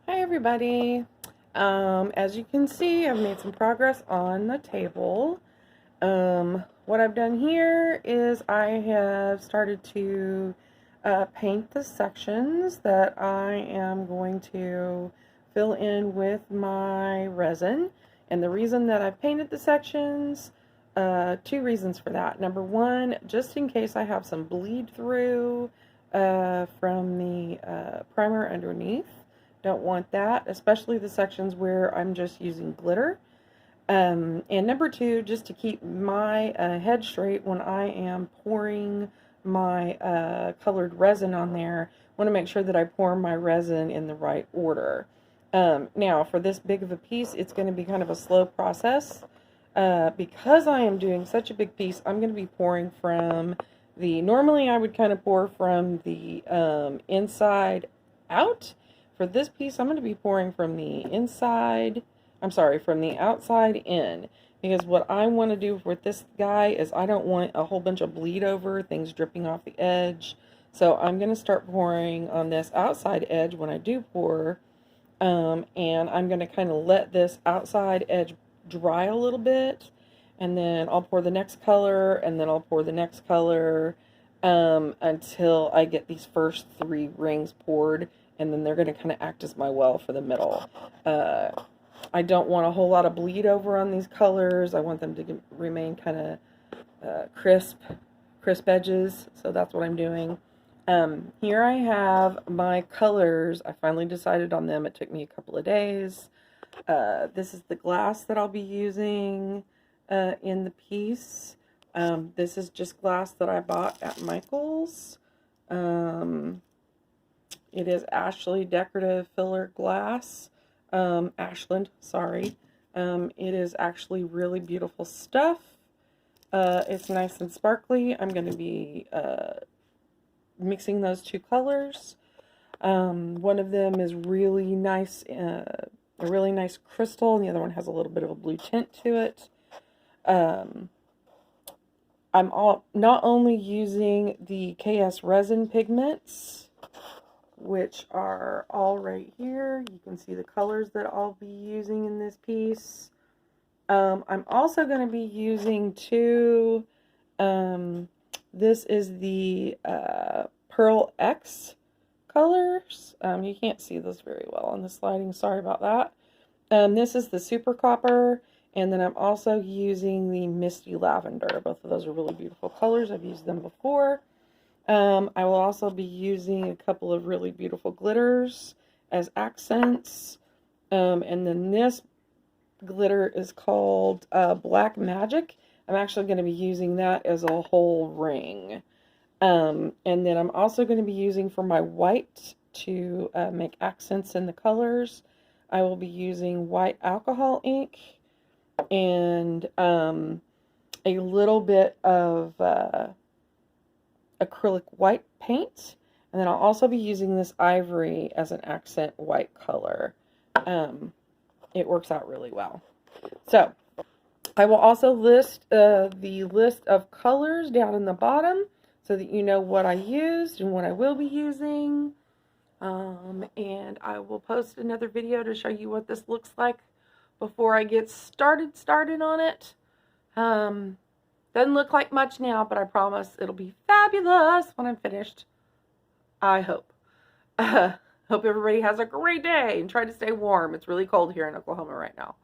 Hi everybody. As you can see, I've made some progress on the table. What I've done here is I have started to paint the sections that I am going to fill in with my resin. And the reason that I've painted the sections, two reasons for that. Number one, just in case I have some bleed through from the primer underneath. Don't want that, especially the sections where I'm just using glitter. And number two, just to keep my head straight when I am pouring my colored resin on there, I want to make sure that I pour my resin in the right order. Now, for this big of a piece, it's going to be kind of a slow process. Because I am doing such a big piece, I'm going to be pouring from normally I would kind of pour from the inside out. For this piece, I'm going to be pouring from the from the outside in. Because what I want to do with this guy is I don't want a whole bunch of bleed over, things dripping off the edge. So I'm going to start pouring on this outside edge when I do pour. And I'm going to kind of let this outside edge dry a little bit. And then I'll pour the next color, and then I'll pour the next color until I get these first three rings poured. And then they're going to kind of act as my well for the middle. I don't want a whole lot of bleed over on these colors. I want them to remain kind of crisp edges. So that's what I'm doing. Here I have my colors. I finally decided on them. It took me a couple of days. This is the glass that I'll be using in the piece. This is just glass that I bought at Michael's. It is Ashley Decorative Filler Glass. Ashland, sorry. It is actually really beautiful stuff. It's nice and sparkly. I'm going to be mixing those two colors. One of them is really nice, a really nice crystal, and the other one has a little bit of a blue tint to it. I'm not only using the KSresin pigments, which are all right here. You can see the colors that I'll be using in this piece. I'm also going to be using two, this is the PearlX colors. You can't see those very well on the sliding, sorry about that. This is the Super Copper, and then I'm also using the Misty Lavender. Both of those are really beautiful colors. I've used them before. I will also be using a couple of really beautiful glitters as accents. And then this glitter is called Black Magic. I'm actually going to be using that as a whole ring. And then I'm also going to be using for my white to make accents in the colors. I will be using white alcohol ink and a little bit of acrylic white paint, and then I'll also be using this ivory as an accent white color. It works out really well. So I will also list the list of colors down in the bottom so that you know what I used and what I will be using. And I will post another video to show you what this looks like before I get started on it. Doesn't look like much now, but I promise it'll be fabulous when I'm finished. I hope. Hope everybody has a great day and try to stay warm. It's really cold here in Oklahoma right now.